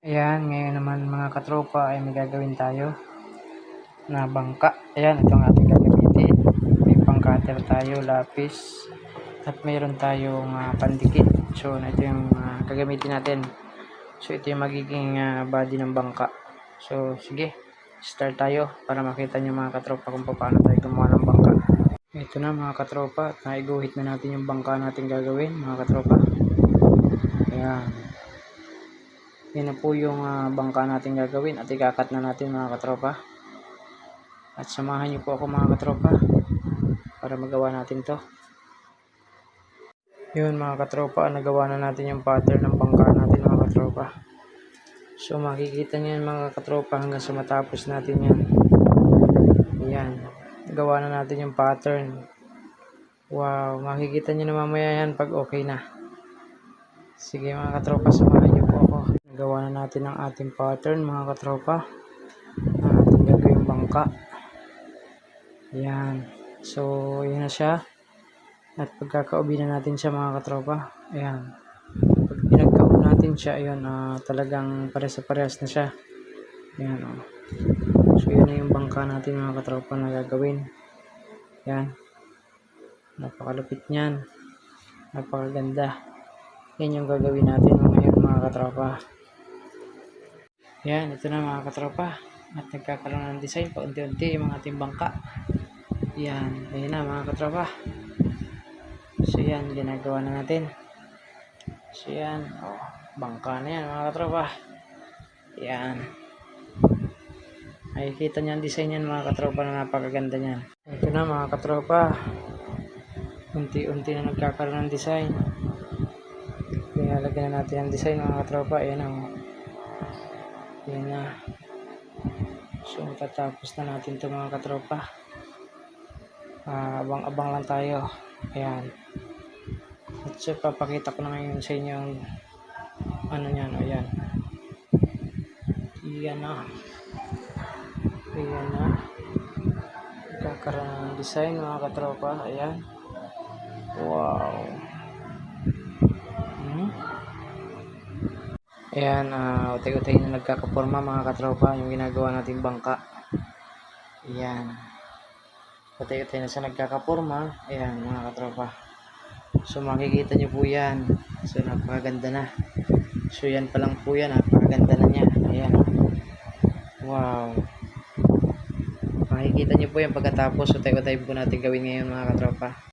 Ayan, ngayon naman mga katropa ay may gagawin tayo na bangka. Ayan, ito ang ating gagamitin. May pang-cutter tayo, lapis, at mayroon tayong pandikit. So, ito yung gagamitin natin. So, ito yung magiging body ng bangka. So, sige, start tayo para makita nyo mga katropa kung paano tayo gumawa ng bangka. Ito na mga katropa, naiguhit na natin yung bangka natin gagawin mga katropa. Ayan. Yan na po yung bangka natin gagawin at ikakat na natin mga katropa. At samahan niyo po ako mga katropa para magawa natin to. Yun mga katropa, nagawa na natin yung pattern ng bangka natin mga katropa. So makikita niyo yan mga katropa hanggang sa matapos natin yan. Ayan, gawa na natin yung pattern. Wow, makikita niyo na mamaya yan pag okay na. Sige mga katropa, samahan niyo po ako. Nagawa na natin ang ating pattern mga katropa. Ang ating gagawing bangka. Ayan. So, yan na siya. At pagkakaubi na natin siya mga katropa. Ayan. Pag pinagkaubi natin siya, ayan, talagang pares-parehas na siya. Ayan, oh. So, yun na yung bangka natin mga katropa na gagawin. Ayan. Napakalupit niyan. Napakaganda. Yan yung gagawin natin ngayon mga katropa. Yan, ito na mga katropa. At nagkakaroon ng design pa unti-unti yung mga ating bangka. Yan, ayun na mga katropa. So yan, ginagawa na natin. So yan, oh, bangka na yan mga katropa. Yan. Makikita niyo ang design yan mga katropa na napakaganda niyan. Ito na mga katropa. Unti-unti na nagkakaroon ng design. Pinalagyan na natin ang design mga katropa. Ayan o. Ayan na. So matatapos na natin ito mga katropa. Abang-abang lang tayo. Ayan. At so papakita ko na ngayon sa inyo ang ano nyan. Ayan. Ayan na. Ayan na. Magkakaroon ng design mga katropa. Ayan. Wow. Ayan, utay-utay na nagkakaporma mga katropa yung ginagawa nating bangka. Ayan. Utay-utay na siya nagkakaporma. Ayan mga katropa. So makikita nyo po yan. So napakaganda na. So yan pa lang po yan. Napakaganda na niya. Ayan. Wow. Makikita nyo po yan pagkatapos. Utay-utay po natin gawin ngayon mga katropa.